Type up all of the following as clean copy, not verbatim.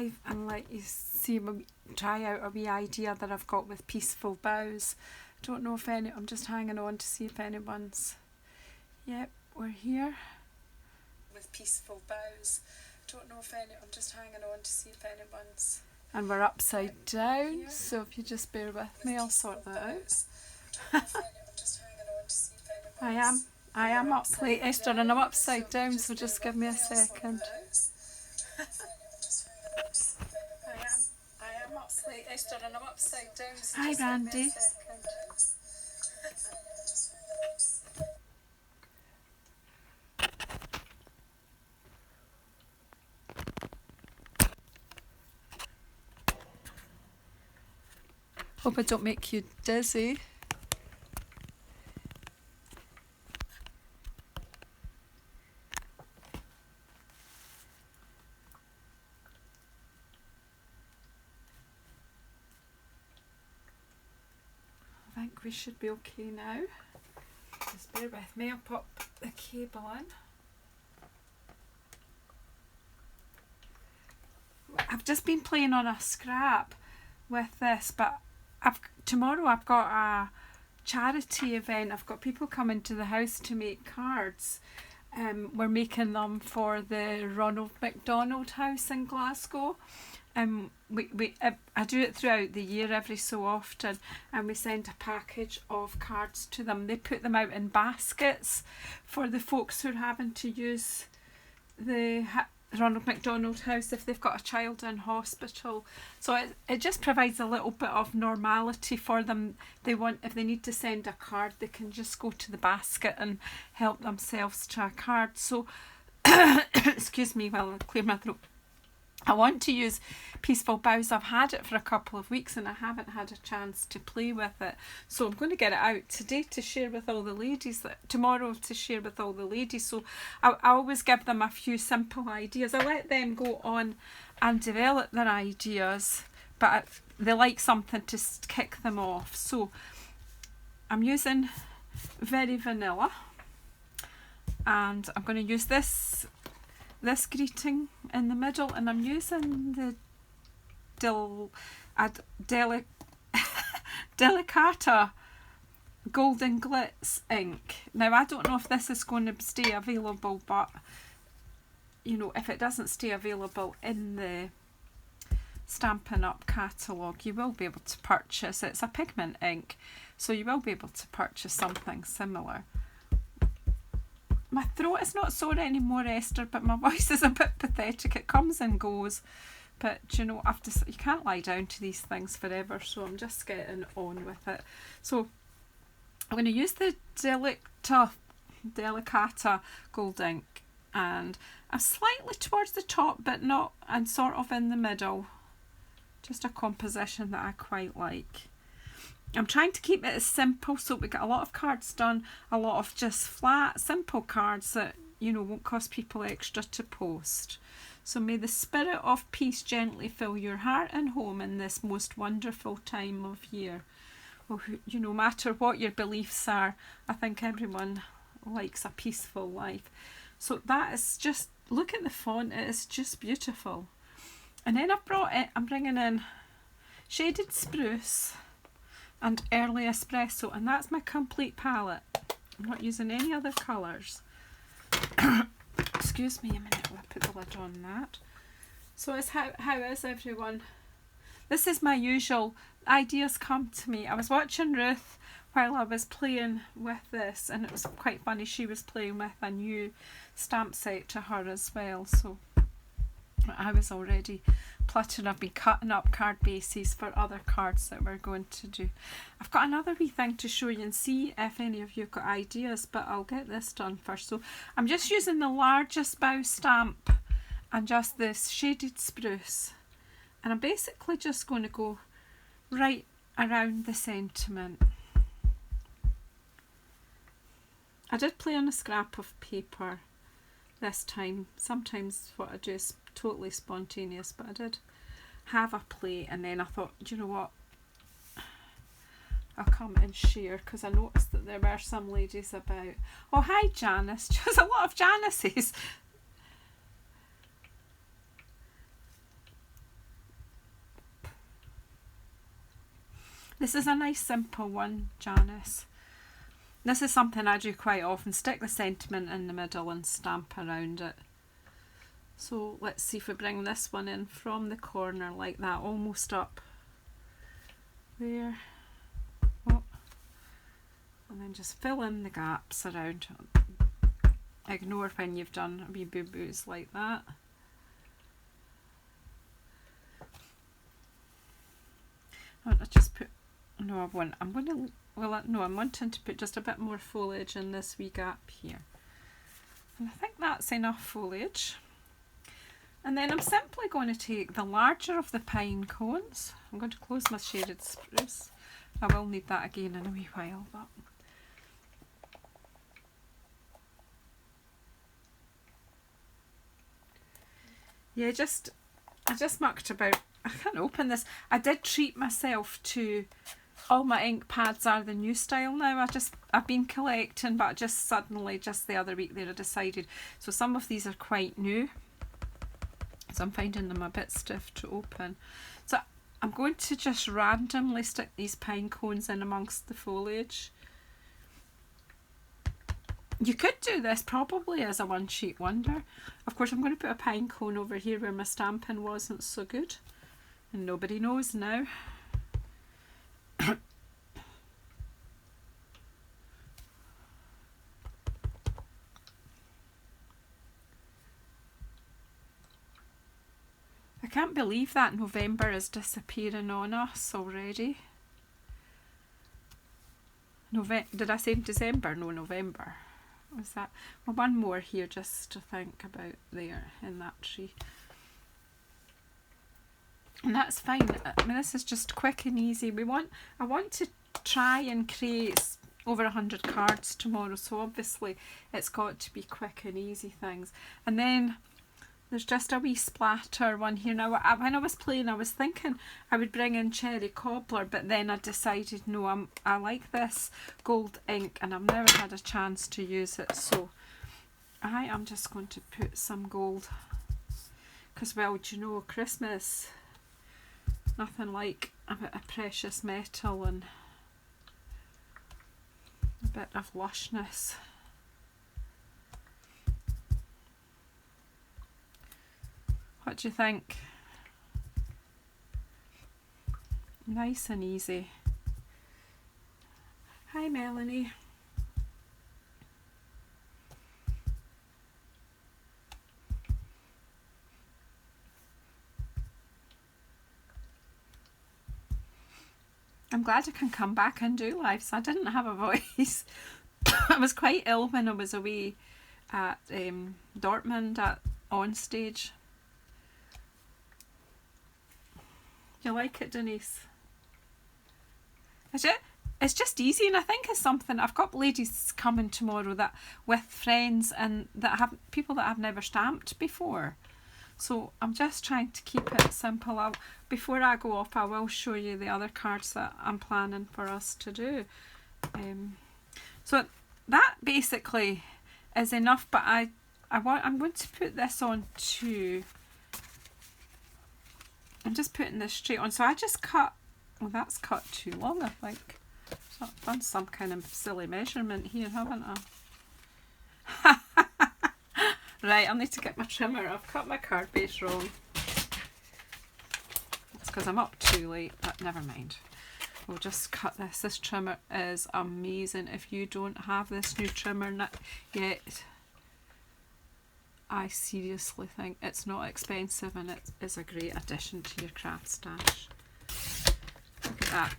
live and let you see try out a wee idea that I've got with Peaceful Boughs. Don't know if I'm just hanging on to see if anyone's... Yep, we're here with Peaceful Boughs. Don't know if I'm just hanging on to see if anyone's... And we're upside down, so if you just bear with me, I'll sort that out. I am up late, Esther, and I'm upside down, so just give me a second. I am up late, Esther, and I'm upside down, so hi, Randy. Hope I don't make you dizzy. I think we should be okay now. Just bear with me, I'll pop the cable in. I've just been playing on a scrap with this, but tomorrow I've got a charity event. I've got people coming to the house to make cards. We're making them for the Ronald McDonald House in Glasgow. I do it throughout the year every so often, and we send a package of cards to them. They put them out in baskets for the folks who are having to use the Ronald McDonald House if they've got a child in hospital. So it just provides a little bit of normality for them. If they need to send a card, they can just go to the basket and help themselves to a card. So excuse me while I clear my throat. I want to use Peaceful Boughs. I've had it for a couple of weeks and I haven't had a chance to play with it. So I'm going to get it out today to share with all the ladies, tomorrow to share with all the ladies. So I always give them a few simple ideas. I let them go on and develop their ideas, but they like something to kick them off. So I'm using Very Vanilla, and I'm going to use this greeting in the middle, and I'm using the Delicata Golden Glitz ink. Now I don't know if this is going to stay available, but you know, if it doesn't stay available in the Stampin' Up catalogue, you will be able to purchase. It's a pigment ink, so you will be able to purchase something similar. My throat is not sore anymore, Esther, but my voice is a bit pathetic. It comes and goes, but you know, you can't lie down to these things forever, so I'm just getting on with it. So I'm going to use the Delicata Gold Ink, and I'm slightly towards the top, but not, and sort of in the middle. Just a composition that I quite like. I'm trying to keep it as simple, so we get a lot of cards done, a lot of just flat, simple cards that, you know, won't cost people extra to post. So may the spirit of peace gently fill your heart and home in this most wonderful time of year. Well, you know, no matter what your beliefs are, I think everyone likes a peaceful life. So that is just, look at the font, it is just beautiful. And then I'm bringing in Shaded Spruce and Early Espresso, and that's my complete palette. I'm not using any other colours. Excuse me a minute while I put the lid on that. So it's how is everyone? This is my usual, ideas come to me. I was watching Ruth while I was playing with this, and it was quite funny. She was playing with a new stamp set to her as well, so I was already plotting. I've been cutting up card bases for other cards that we're going to do. I've got another wee thing to show you and see if any of you have got ideas, but I'll get this done first. So I'm just using the largest bow stamp and just this Shaded Spruce, and I'm basically just going to go right around the sentiment. I did play on a scrap of paper this time. Sometimes what I do is totally spontaneous, but I did have a play, and then I thought, do you know what, I'll come and share, because I noticed that there were some ladies about. Oh, hi Janice. There's a lot of Janices. This is a nice simple one, Janice. This is something I do quite often. Stick the sentiment in the middle and stamp around it. So let's see if we bring this one in from the corner like that, almost up there. Oh. And then just fill in the gaps around. Ignore when you've done wee boo-boos like that. I just put, no I won't, I'm going to, well no, I'm wanting to put just a bit more foliage in this wee gap here. And I think that's enough foliage. And then I'm simply going to take the larger of the pine cones. I'm going to close my shaded spruce. I will need that again in a wee while, but yeah, I just mucked about. I can't open this. I did treat myself to, all my ink pads are the new style now. I've been collecting, but just suddenly, just the other week there, I decided. So some of these are quite new. So I'm finding them a bit stiff to open. So I'm going to just randomly stick these pine cones in amongst the foliage. You could do this probably as a one sheet wonder. Of course I'm going to put a pine cone over here where my stamping wasn't so good. And nobody knows now. I can't believe that November is disappearing on us already. Did I say December? No, November. Was that? Well, one more here just to think about there in that tree. And that's fine. I mean, this is just quick and easy. I want to try and create over 100 cards tomorrow, so obviously it's got to be quick and easy things. And then there's just a wee splatter one here. Now, when I was playing, I was thinking I would bring in cherry cobbler, but then I decided no, I like this gold ink and I've never had a chance to use it, so I am just going to put some gold, because, well, do you know, Christmas, nothing like a bit of precious metal and a bit of lushness. What do you think? Nice and easy. Hi Melanie. I'm glad I can come back and do lives. I didn't have a voice. I was quite ill when I was away at Dortmund on stage. Do you like it, Denise? It's just easy, and I think it's something. I've got ladies coming tomorrow that with friends and that have people that I've never stamped before. So I'm just trying to keep it simple. Before I go off, I will show you the other cards that I'm planning for us to do. So that basically is enough. But I'm going to put this on too. I'm just putting this straight on. So I just cut. Well, that's cut too long, I think. So I've done some kind of silly measurement here, haven't I? Right, I'll need to get my trimmer. I've cut my card base wrong. It's because I'm up too late, but never mind. We'll just cut this. This trimmer is amazing. If you don't have this new trimmer yet, I seriously think it's not expensive and it is a great addition to your craft stash. Look at that.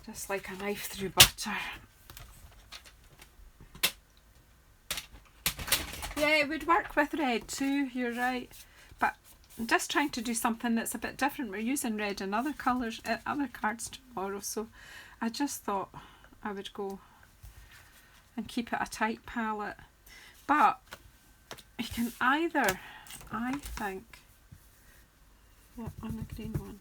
Just like a knife through butter. Yeah, it would work with red too, you're right. But I'm just trying to do something that's a bit different. We're using red in other colours, other cards tomorrow, so I just thought I would go and keep it a tight palette. But you can either, I think, yeah, on the green one.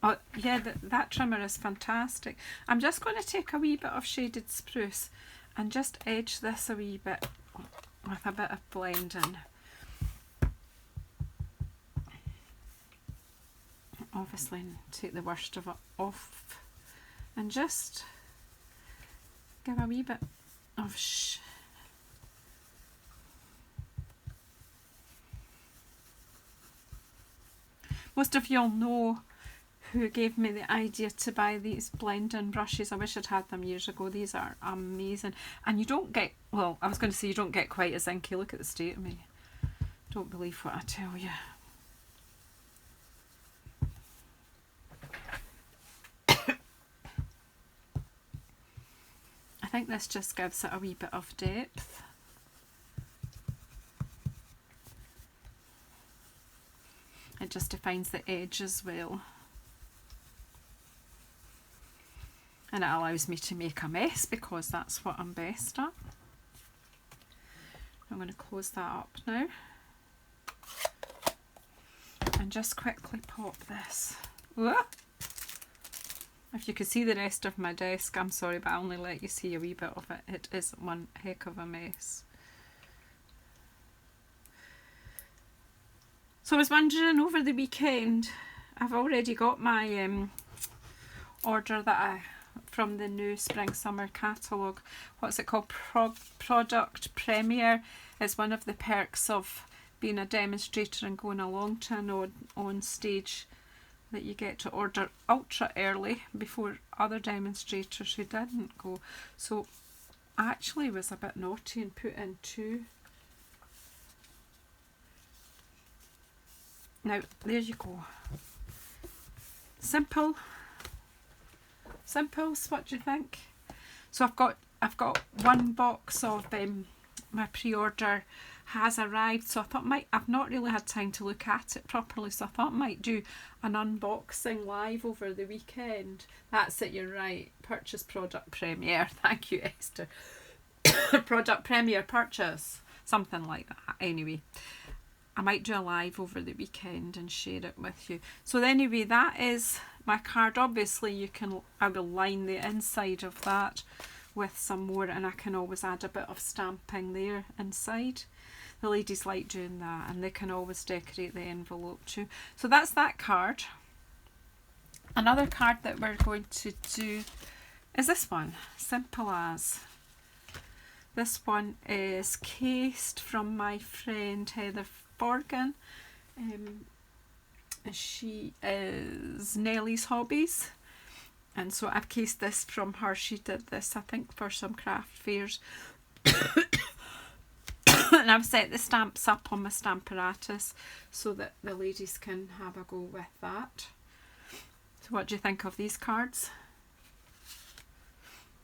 Oh yeah, that trimmer is fantastic. I'm just going to take a wee bit of shaded spruce and just edge this a wee bit with a bit of blending. obviously take the worst of it off and just give a wee bit of most of y'all know who gave me the idea to buy these blending brushes. I wish I'd had them years ago. These are amazing. And you don't get, well, I was going to say you don't get quite as inky. Look at the state of me. Don't believe what I tell you. I think this just gives it a wee bit of depth. It just defines the edge as well. And it allows me to make a mess because that's what I'm best at. I'm going to close that up now. And just quickly pop this. Whoa! If you could see the rest of my desk, I'm sorry, but I only let you see a wee bit of it. It is one heck of a mess. So I was wondering over the weekend, I've already got my order that from the new Spring Summer catalogue. What's it called? Product Premiere. It's one of the perks of being a demonstrator and going along to an on stage, that you get to order ultra early before other demonstrators who didn't go. So I actually was a bit naughty and put in 2. Now there you go. Simples, what do you think? So I've got one box of my pre-order has arrived, so I thought I've not really had time to look at it properly, so I thought I might do an unboxing live over the weekend. That's it, you're right. Purchase product premiere. Thank you, Esther. Product premiere purchase. Something like that. Anyway, I might do a live over the weekend and share it with you. So anyway, that is my card. Obviously I will line the inside of that with some more, and I can always add a bit of stamping there inside. The ladies like doing that, and they can always decorate the envelope too. So that's that card. Another card that we're going to do is this one, Simple As. This one is cased from my friend Heather Forgan. She is Nellie's Hobbies, and so I've cased this from her. She did this, I think, for some craft fairs. And I've set the stamps up on my Stamparatus so that the ladies can have a go with that. So what do you think of these cards?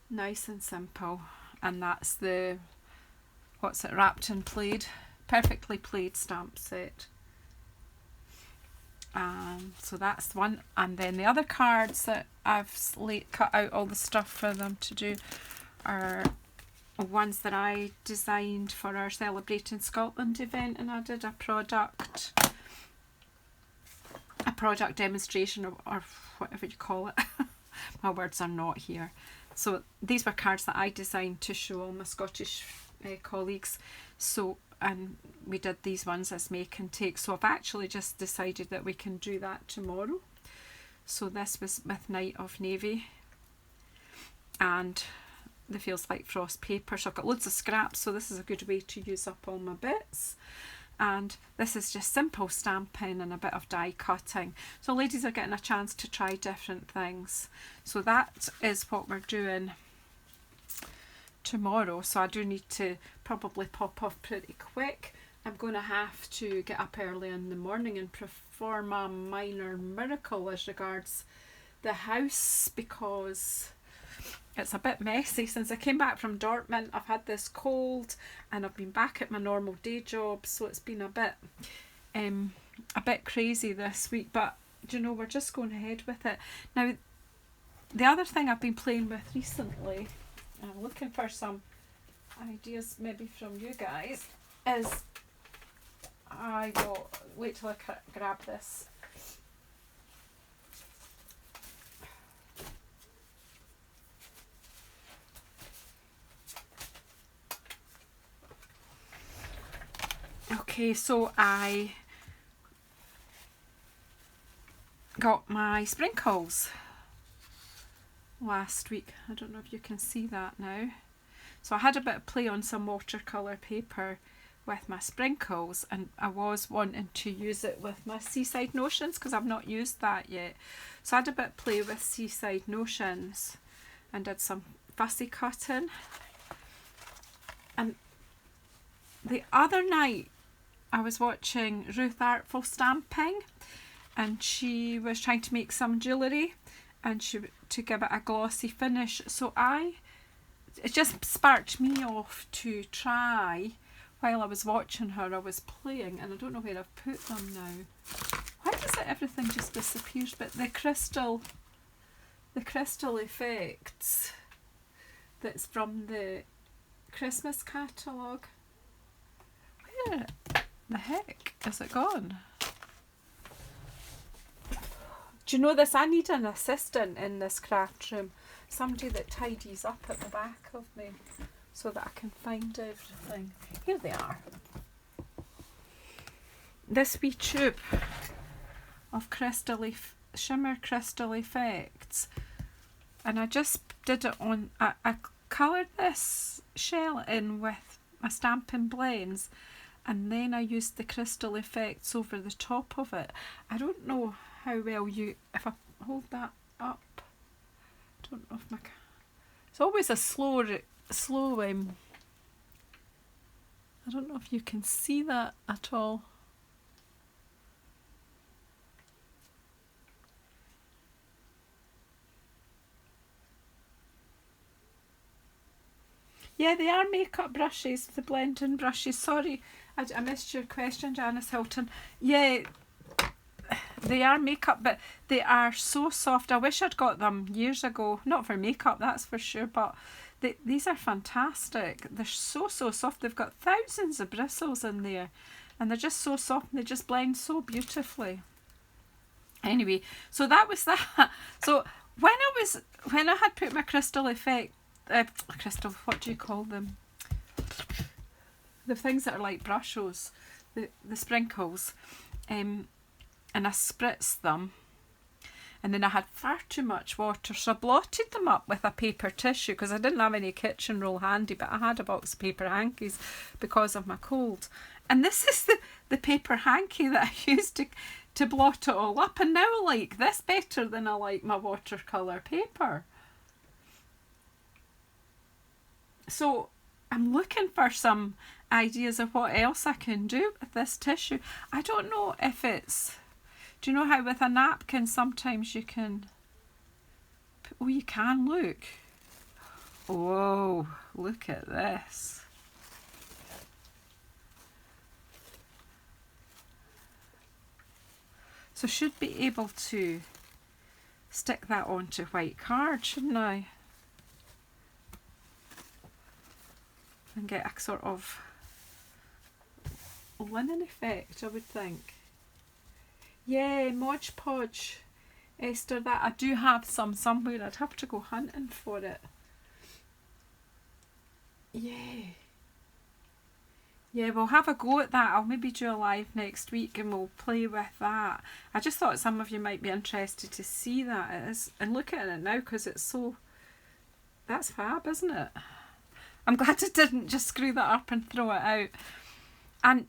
Nice and simple. And that's the, what's it, wrapped and played, perfectly played stamp set. So that's one. And then the other cards that I've cut out all the stuff for them to do are ones that I designed for our Celebrating Scotland event, and I did a product demonstration, or whatever you call it. My words are not here. So these were cards that I designed to show all my Scottish colleagues. So, and we did these ones as make and take. So I've actually just decided that we can do that tomorrow. So this was with Night of Navy and the Feels Like Frost paper. So I've got loads of scraps, so this is a good way to use up all my bits. And this is just simple stamping and a bit of die cutting. So ladies are getting a chance to try different things. So that is what we're doing tomorrow. So I do need to probably pop off pretty quick. I'm going to have to get up early in the morning and perform a minor miracle as regards the house, because it's a bit messy. Since I came back from Dortmund, I've had this cold and I've been back at my normal day job, so it's been a bit crazy this week, but do you know, we're just going ahead with it. Now, the other thing I've been playing with recently, and I'm looking for some ideas maybe from you guys, is I will wait till I grab this. Okay, so I got my sprinkles last week. I don't know if you can see that now. So I had a bit of play on some watercolour paper with my sprinkles, and I was wanting to use it with my Seaside Notions because I've not used that yet. So I had a bit of play with Seaside Notions and did some fussy cutting. And the other night I was watching Ruth Artful Stamping, and she was trying to make some jewellery and to give it a glossy finish. So it just sparked me off to try. While I was watching her, I was playing, and I don't know where I've put them now. Why does it everything just disappears? But the crystal effects that's from the Christmas catalogue. Where the heck is it gone? Do you know this? I need an assistant in this craft room. Somebody that tidies up at the back of me so that I can find everything. Here they are. This wee tube of shimmer crystal effects, and I just did it on, I coloured this shell in with my Stampin' Blends, and then I used the crystal effects over the top of it. I don't know how well if I hold that up, I don't know if it's always a slow I don't know if you can see that at all. Yeah, they are makeup brushes, the blending brushes. Sorry, I missed your question, Janice Hilton. Yeah, they are makeup, but they are so soft. I wish I'd got them years ago. Not for makeup, that's for sure, but these are fantastic. They're so soft. They've got thousands of bristles in there, and they're just so soft, and they just blend so beautifully. Anyway, so that was that. So when I had put my crystal effect, what do you call them? The things that are like brushes, the sprinkles, and I spritzed them, and then I had far too much water, so I blotted them up with a paper tissue because I didn't have any kitchen roll handy, but I had a box of paper hankies because of my cold. And this is the paper hanky that I used to blot it all up, and now I like this better than I like my watercolour paper. So I'm looking for some ideas of what else I can do with this tissue. I don't know if it's... Do you know how with a napkin sometimes you can... Oh, you can, look. Whoa, look at this. So should be able to stick that onto white card, shouldn't I? And get a sort of linen effect, I would think. Yeah, Mod Podge, Esther, that I do have some somewhere. I'd have to go hunting for it. Yeah. Yeah, we'll have a go at that. I'll maybe do a live next week and we'll play with that. I just thought some of you might be interested to see that. It is, and look at it now because it's so... That's fab, isn't it? I'm glad I didn't just screw that up and throw it out. And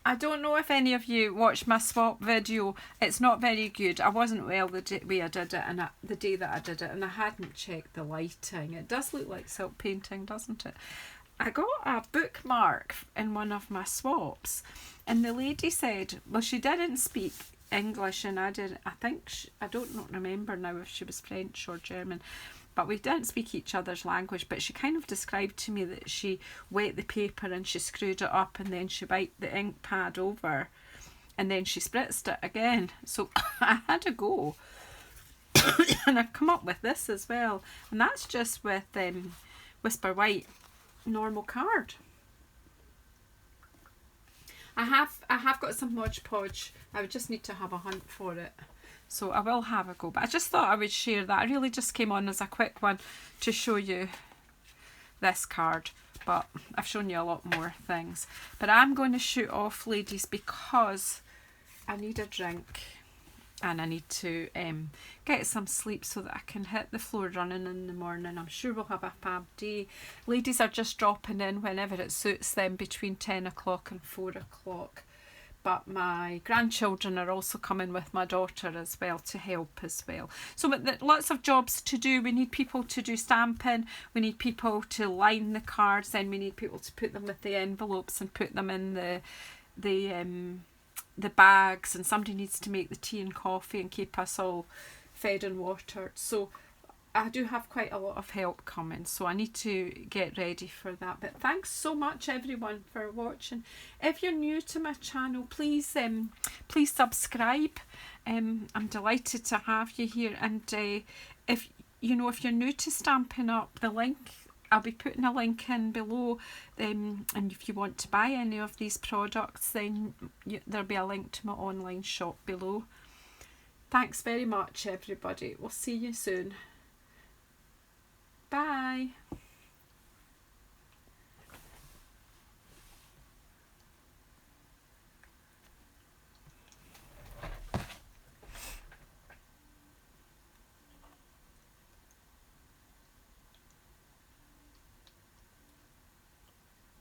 I don't know if any of you watched my swap video. It's not very good. I wasn't well the way I did it, and the day that I did it, and I hadn't checked the lighting. It does look like silk painting, doesn't it? I got a bookmark in one of my swaps, and the lady said, well, she didn't speak English, and I did. I think I don't remember now if she was French or German. But we didn't speak each other's language, but she kind of described to me that she wet the paper and she screwed it up and then she wiped the ink pad over and then she spritzed it again. So I had a go. And I've come up with this as well. And that's just with Whisper White normal card. I have got some Mod Podge. I would just need to have a hunt for it. So I will have a go, but I just thought I would share that. I really just came on as a quick one to show you this card, but I've shown you a lot more things. But I'm going to shoot off, ladies, because I need a drink. and I need to get some sleep so that I can hit the floor running in the morning. I'm sure we'll have a fab day. Ladies are just dropping in whenever it suits them between 10 o'clock and 4 o'clock. But my grandchildren are also coming with my daughter as well to help as well. So lots of jobs to do. We need people to do stamping. We need people to line the cards. Then we need people to put them with the envelopes and put them in the bags. And somebody needs to make the tea and coffee and keep us all fed and watered. So I do have quite a lot of help coming, so I need to get ready for that. But thanks so much everyone for watching. If you're new to my channel, please subscribe. I'm delighted to have you here. And if you're new to Stampin' Up, the link, I'll be putting a link in below. And if you want to buy any of these products, then there'll be a link to my online shop below. Thanks very much everybody. We'll see you soon. Bye.